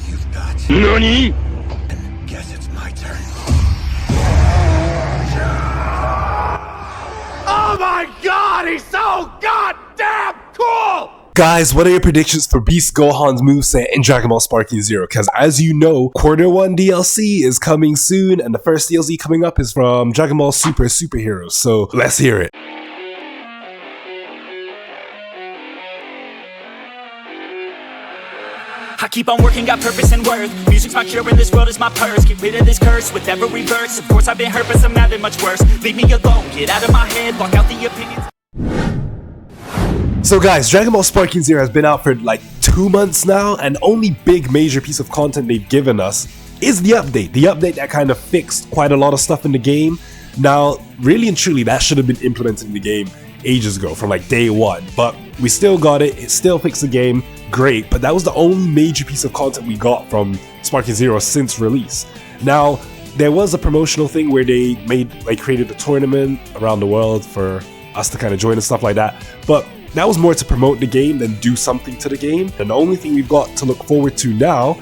you've got. NANI?! Guess it's my turn. Oh my god, he's so goddamn cool! Guys, what are your predictions for Beast Gohan's moveset in Dragon Ball Sparking Zero? Because as you know, Quarter 1 DLC is coming soon, and the first DLC coming up is from Dragon Ball Super Superheroes, so let's hear it. I keep on working, got purpose and worth. Music's my cure and this world is my purse. Get rid of this curse with every verse. Of course I've been hurt, but some have it much worse. Leave me alone, get out of my head, block out the opinions. So guys, Dragon Ball Sparking Zero has been out for like 2 months now, and only big major piece of content they've given us is the update. The update that kind of fixed quite a lot of stuff in the game. Now, really and truly, that should have been implemented in the game ages ago, from like day one, but we still got it. It still fixed the game, great, but that was the only major piece of content we got from Sparking Zero since release. Now, there was a promotional thing where they created a tournament around the world for us to kind of join and stuff like that, but that was more to promote the game than do something to the game. And the only thing we've got to look forward to now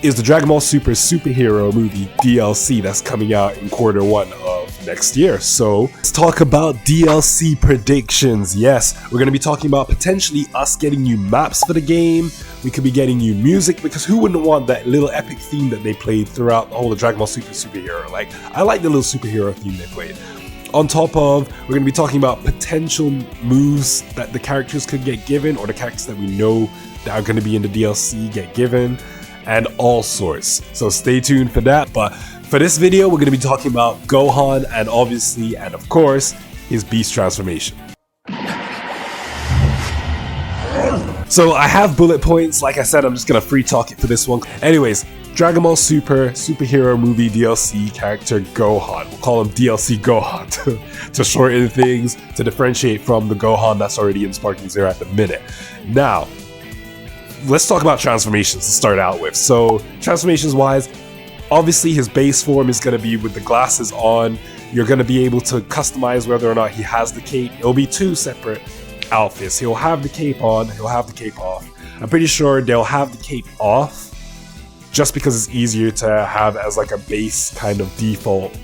is the Dragon Ball Super Superhero movie DLC that's coming out in Quarter 1 of next year. So let's talk about DLC predictions. Yes, we're going to be talking about potentially us getting new maps for the game. We could be getting new music, because who wouldn't want that little epic theme that they played throughout the whole of Dragon Ball Super Superhero? Like, I like the little superhero theme they played. On top of, we're going to be talking about potential moves that the characters could get given, or the characters that we know that are going to be in the DLC get given, and all sorts. So stay tuned for that. But for this video, we're going to be talking about Gohan, and obviously, and of course, his Beast transformation. So I have bullet points. Like I said, I'm just going to free talk it for this one. Anyways, Dragon Ball Super Superhero Movie DLC character Gohan. We'll call him DLC Gohan to shorten things, to differentiate from the Gohan that's already in Sparking Zero at the minute. Now, let's talk about transformations to start out with. So, transformations wise, obviously his base form is going to be with the glasses on. You're going to be able to customize whether or not he has the cape. It'll be 2 separate outfits. He'll have the cape on, he'll have the cape off. I'm pretty sure they'll have the cape off just because it's easier to have as like a base kind of default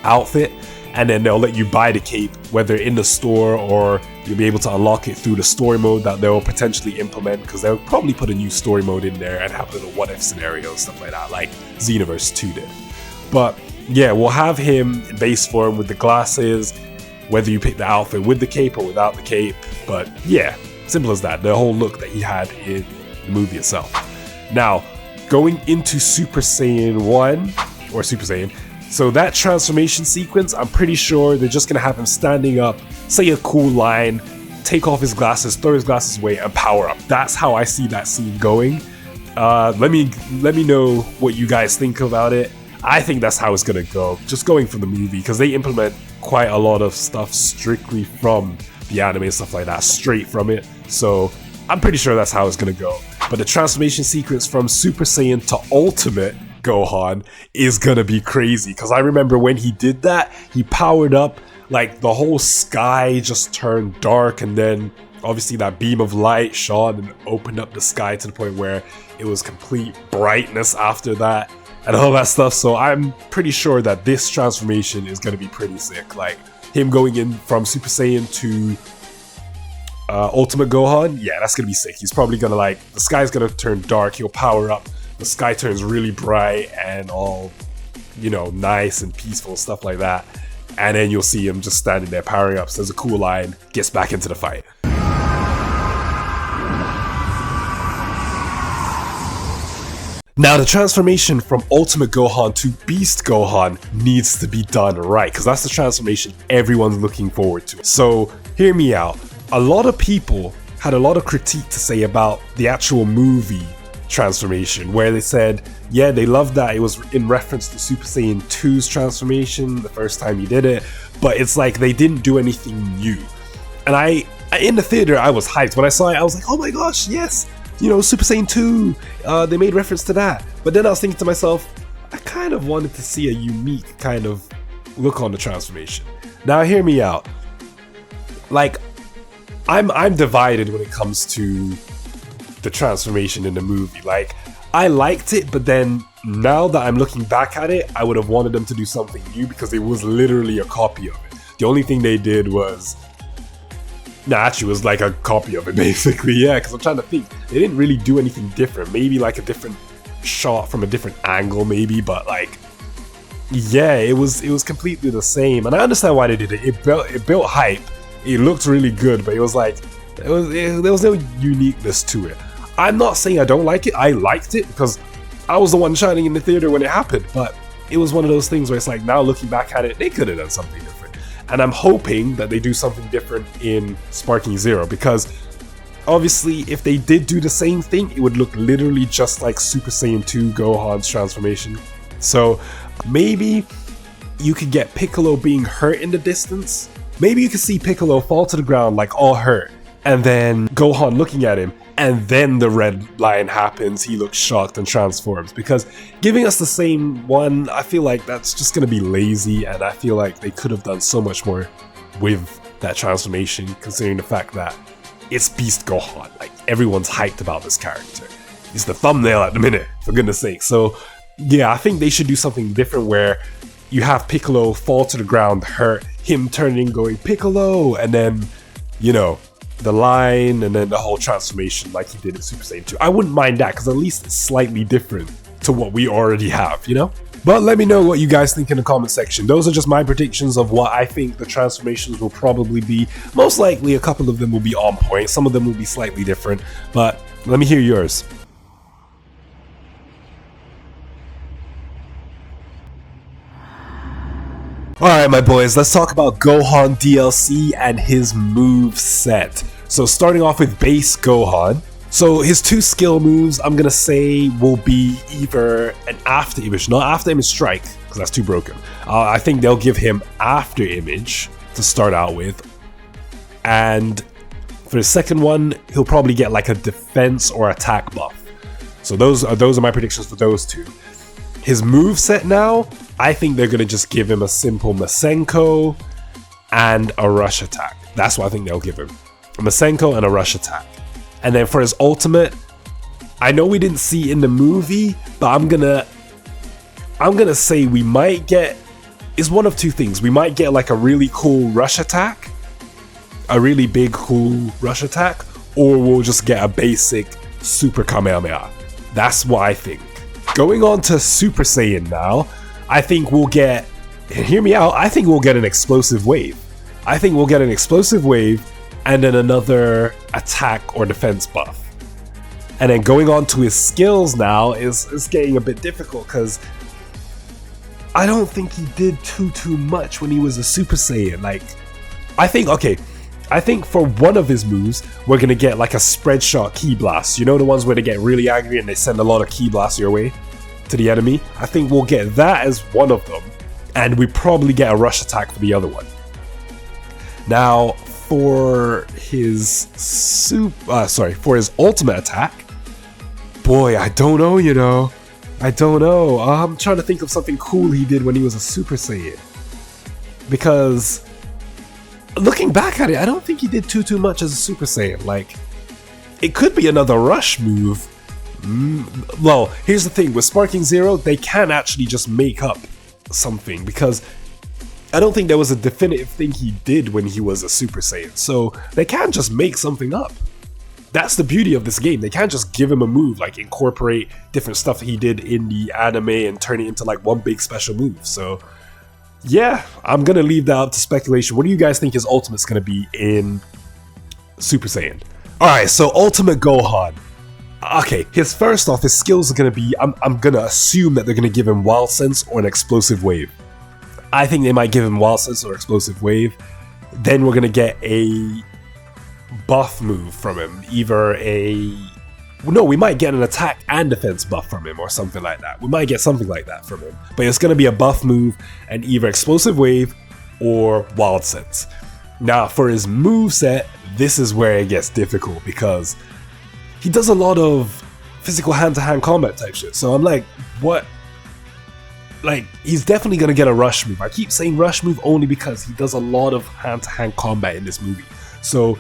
outfit, and then they'll let you buy the cape whether in the store, or you'll be able to unlock it through the story mode that they'll potentially implement, because they'll probably put a new story mode in there and have a little what if scenario and stuff like that, like Xenoverse 2 did. But yeah, we'll have him in base form with the glasses, whether you pick the outfit with the cape or without the cape. But yeah, simple as that, the whole look that he had in the movie itself. Now, going into Super Saiyan 1, or Super Saiyan, so that transformation sequence, I'm pretty sure they're just going to have him standing up, say a cool line, take off his glasses, throw his glasses away, and power up. That's how I see that scene going. Let me know what you guys think about it. I think that's how it's going to go, just going from the movie, because they implement quite a lot of stuff strictly from the anime and stuff like that, straight from it. So I'm pretty sure that's how it's going to go. But the transformation sequence from Super Saiyan to Ultimate Gohan is going to be crazy, because I remember when he did that, he powered up, like the whole sky just turned dark, and then obviously that beam of light shone and opened up the sky to the point where it was complete brightness after that and all that stuff. So I'm pretty sure that this transformation is going to be pretty sick. Like him going in from Super Saiyan to Ultimate Gohan, yeah, that's gonna be sick. He's probably gonna, like, the sky's gonna turn dark, he'll power up, the sky turns really bright and all, you know, nice and peaceful, stuff like that, and then you'll see him just standing there powering up, says a cool line, gets back into the fight. Now, the transformation from Ultimate Gohan to Beast Gohan needs to be done right, because that's the transformation everyone's looking forward to. So, hear me out. A lot of people had a lot of critique to say about the actual movie transformation, where they said, yeah, they loved that it was in reference to Super Saiyan 2's transformation the first time he did it, but it's like they didn't do anything new. And in the theater, I was hyped. When I saw it, I was like, oh my gosh, yes! You know, Super Saiyan 2, they made reference to that. But then I was thinking to myself, I kind of wanted to see a unique kind of look on the transformation. Now, hear me out. Like, I'm divided when it comes to the transformation in the movie. Like, I liked it, but then now that I'm looking back at it, I would have wanted them to do something new because it was literally a copy of it. The only thing they did was... actually, it was like a copy of it, basically, yeah, because I'm trying to think. They didn't really do anything different. Maybe like a different shot from a different angle, maybe, but like... yeah, it was completely the same. And I understand why they did it. It built hype. It looked really good, but it was like... there was no uniqueness to it. I'm not saying I don't like it. I liked it because I was the one shining in the theater when it happened, but it was one of those things where it's like, now looking back at it, they could have done something different. And I'm hoping that they do something different in Sparking Zero, because obviously if they did do the same thing, it would look literally just like Super Saiyan 2 Gohan's transformation. So maybe you could get Piccolo being hurt in the distance. Maybe you could see Piccolo fall to the ground like all hurt, and then Gohan looking at him, and then the red line happens, he looks shocked and transforms. Because giving us the same one, I feel like that's just going to be lazy, and I feel like they could have done so much more with that transformation, considering the fact that it's Beast Gohan. Like, everyone's hyped about this character. He's the thumbnail at the minute, for goodness sake. So yeah, I think they should do something different where you have Piccolo fall to the ground, hurt, him turning, going Piccolo, and then, you know, the line, and then the whole transformation like he did in Super Saiyan 2. I wouldn't mind that, because at least it's slightly different to what we already have, you know? But let me know what you guys think in the comment section. Those are just my predictions of what I think the transformations will probably be. Most likely a couple of them will be on point, some of them will be slightly different, but let me hear yours. Alright my boys, let's talk about Gohan DLC and his move set. So starting off with base Gohan. So his two skill moves, I'm gonna say, will be either an after image, not after image strike, because that's too broken. I think they'll give him after image to start out with. And for the second one, he'll probably get like a defense or attack buff. So those are my predictions for those two. His move set now, I think they're gonna just give him a simple Masenko and a rush attack. That's what I think they'll give him. A Masenko and a rush attack. And then for his ultimate, I know we didn't see in the movie, but I'm gonna say we might get, is one of two things. We might get like a really cool rush attack, a really big cool rush attack, or we'll just get a basic Super Kamehameha. That's what I think. Going on to Super Saiyan now, I think we'll get, hear me out, I think we'll get an explosive wave. I think we'll get an explosive wave and then another attack or defense buff. And then going on to his skills now is getting a bit difficult, because I don't think he did too much when he was a Super Saiyan. Like, I think for one of his moves, we're gonna get like a spread shot ki blast. You know, the ones where they get really angry and they send a lot of ki blasts your way to the enemy? I think we'll get that as one of them, and we probably get a rush attack for the other one. Now, for his for his ultimate attack, boy, I don't know, you know. I don't know. I'm trying to think of something cool he did when he was a Super Saiyan, because looking back at it, I don't think he did too much as a Super Saiyan. Like, it could be another rush move. Well, here's the thing, with Sparking Zero, they can actually just make up something, because I don't think there was a definitive thing he did when he was a Super Saiyan, so they can just make something up. That's the beauty of this game. They can't just give him a move, like incorporate different stuff he did in the anime and turn it into like one big special move. So yeah, I'm gonna leave that up to speculation. What do you guys think his ultimate's gonna be in Super Saiyan? Alright, so Ultimate Gohan. Okay, his skills are gonna be, I'm gonna assume that they're gonna give him Wild Sense or an Explosive Wave. I think they might give him Wild Sense or Explosive Wave. Then we're gonna get a buff move from him. We might get an attack and defense buff from him or something like that. We might get something like that from him. But it's gonna be a buff move and either Explosive Wave or Wild Sense. Now for his moveset, this is where it gets difficult, because he does a lot of physical hand-to-hand combat type shit. So I'm like, what? Like, he's definitely gonna get a rush move. I keep saying rush move only because he does a lot of hand-to-hand combat in this movie. So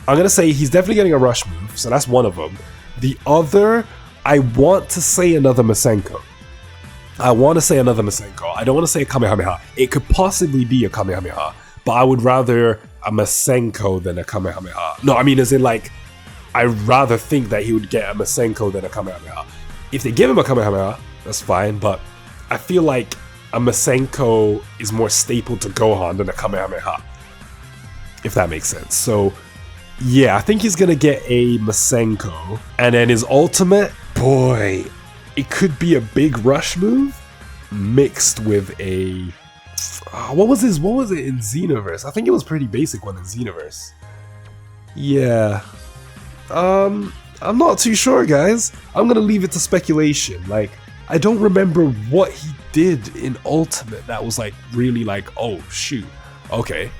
I'm gonna say he's definitely getting a rush move, so that's one of them. The other I want to say another Masenko. I want to say another Masenko. I don't want to say a Kamehameha. It could possibly be a Kamehameha, but I would rather a Masenko than a Kamehameha. No, I mean as in like, I'd rather think that he would get a Masenko than a Kamehameha. If they give him a Kamehameha, that's fine, but I feel like a Masenko is more staple to Gohan than a Kamehameha, if that makes sense. So yeah, I think he's gonna get a Masenko, and then his ultimate, boy, it could be a big rush move mixed with a what was it in Xenoverse? I think it was pretty basic one in Xenoverse. Yeah. I'm not too sure, guys. I'm gonna leave it to speculation. Like, I don't remember what he did in Ultimate that was like really like, oh shoot, okay.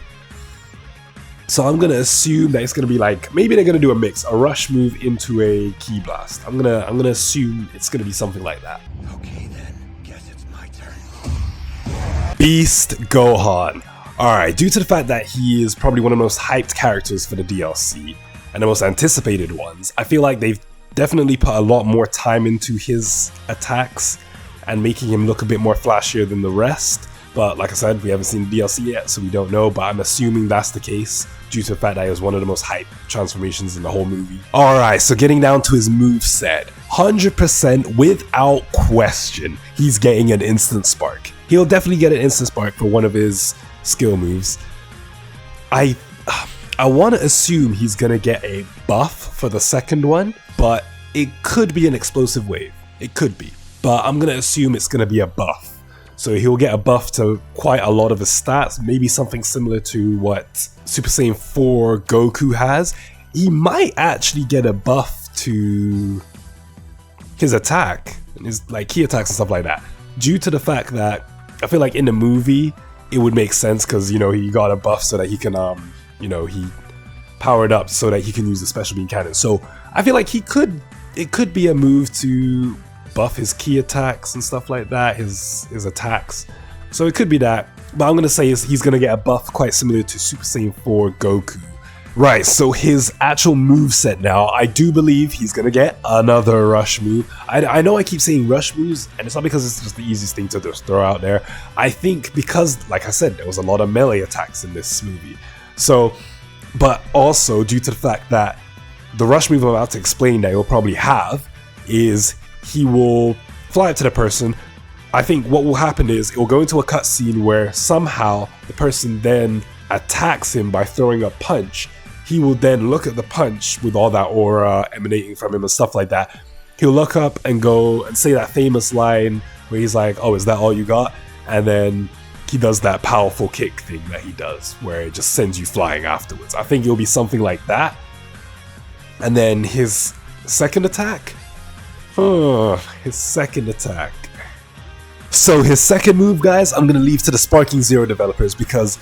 So I'm gonna assume that it's gonna be like, maybe they're gonna do a mix, a rush move into a Ki Blast. I'm gonna assume it's gonna be something like that. Okay then, guess it's my turn. Beast Gohan. Alright, due to the fact that he is probably one of the most hyped characters for the DLC, and the most anticipated ones, I feel like they've definitely put a lot more time into his attacks and making him look a bit more flashier than the rest. But like I said, we haven't seen the DLC yet, so we don't know, but I'm assuming that's the case due to the fact that it was one of the most hyped transformations in the whole movie. Alright, so getting down to his moveset, 100% without question, he's getting an Instant Spark. He'll definitely get an Instant Spark for one of his skill moves. I want to assume he's gonna get a buff for the second one, but it could be an explosive wave. It could be, but I'm gonna assume it's gonna be a buff. So he'll get a buff to quite a lot of his stats, maybe something similar to what Super Saiyan 4 Goku has. He might actually get a buff to his attack, his like key attacks and stuff like that, due to the fact that I feel like in the movie it would make sense because, you know, he got a buff so that he can you know, he powered up so that he can use the special beam cannon. So I feel like it could be a move to buff his key attacks and stuff like that, his attacks. So it could be that, but I'm gonna say he's gonna get a buff quite similar to Super Saiyan 4 Goku. Right, so his actual moveset now, I do believe he's gonna get another rush move. I know I keep saying rush moves, and it's not because it's just the easiest thing to just throw out there. I think because, like I said, there was a lot of melee attacks in this movie. So, but also due to the fact that the rush move I'm about to explain that he'll probably have is he will fly up to the person. I think what will happen is it will go into a cutscene where somehow the person then attacks him by throwing a punch. He will then look at the punch with all that aura emanating from him and stuff like that. He'll look up and go and say that famous line where he's like, oh, is that all you got? And then he does that powerful kick thing that he does where it just sends you flying afterwards. I think it'll be something like that. And then his second attack? His second attack. So his second move, guys, I'm going to leave to the Sparking Zero developers because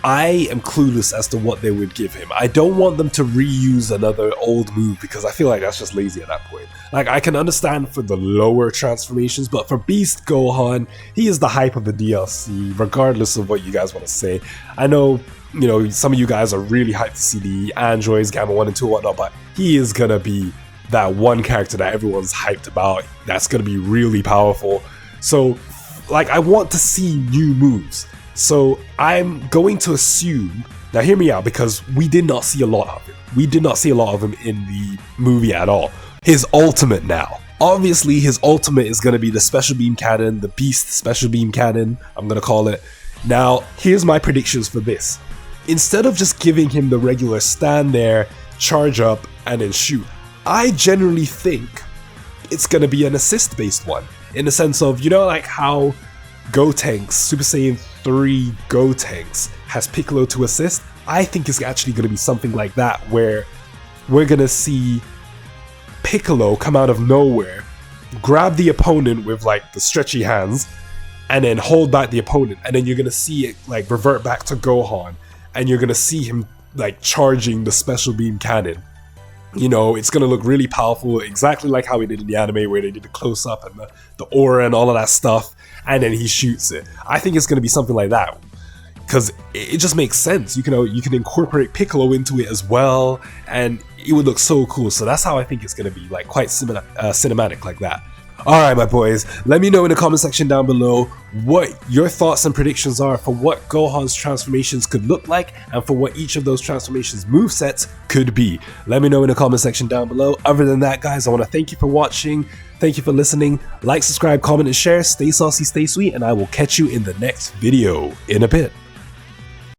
I am clueless as to what they would give him. I don't want them to reuse another old move because I feel like that's just lazy at that point. Like, I can understand for the lower transformations, but for Beast Gohan, he is the hype of the DLC, regardless of what you guys want to say. I know, you know, some of you guys are really hyped to see the androids, Gamma 1 and 2 and whatnot, but he is going to be that one character that everyone's hyped about. That's going to be really powerful. So, like, I want to see new moves. So I'm going to assume, now hear me out, because we did not see a lot of him. We did not see a lot of him in the movie at all. His ultimate now. Obviously his ultimate is going to be the special beam cannon, the Beast special beam cannon, I'm going to call it. Now, here's my predictions for this. Instead of just giving him the regular stand there, charge up, and then shoot, I generally think it's going to be an assist based one. In the sense of, you know, like how Gotenks, Super Saiyan 3 Gotenks has Piccolo to assist? I think it's actually going to be something like that, where we're going to see Piccolo come out of nowhere, grab the opponent with like the stretchy hands, and then hold back the opponent, and then you're going to see it like revert back to Gohan, and you're going to see him like charging the special beam cannon. You know, it's going to look really powerful, exactly like how we did in the anime where they did the close-up and the aura and all of that stuff, and then he shoots it. I think it's going to be something like that. because it just makes sense. You can incorporate Piccolo into it as well, and it would look so cool. So that's how I think it's going to be, like quite cinematic like that. Alright my boys, let me know in the comment section down below what your thoughts and predictions are for what Gohan's transformations could look like and for what each of those transformations movesets could be. Let me know in the comment section down below. Other than that guys, I want to thank you for watching, thank you for listening, like, subscribe, comment and share, stay saucy, stay sweet, and I will catch you in the next video in a bit.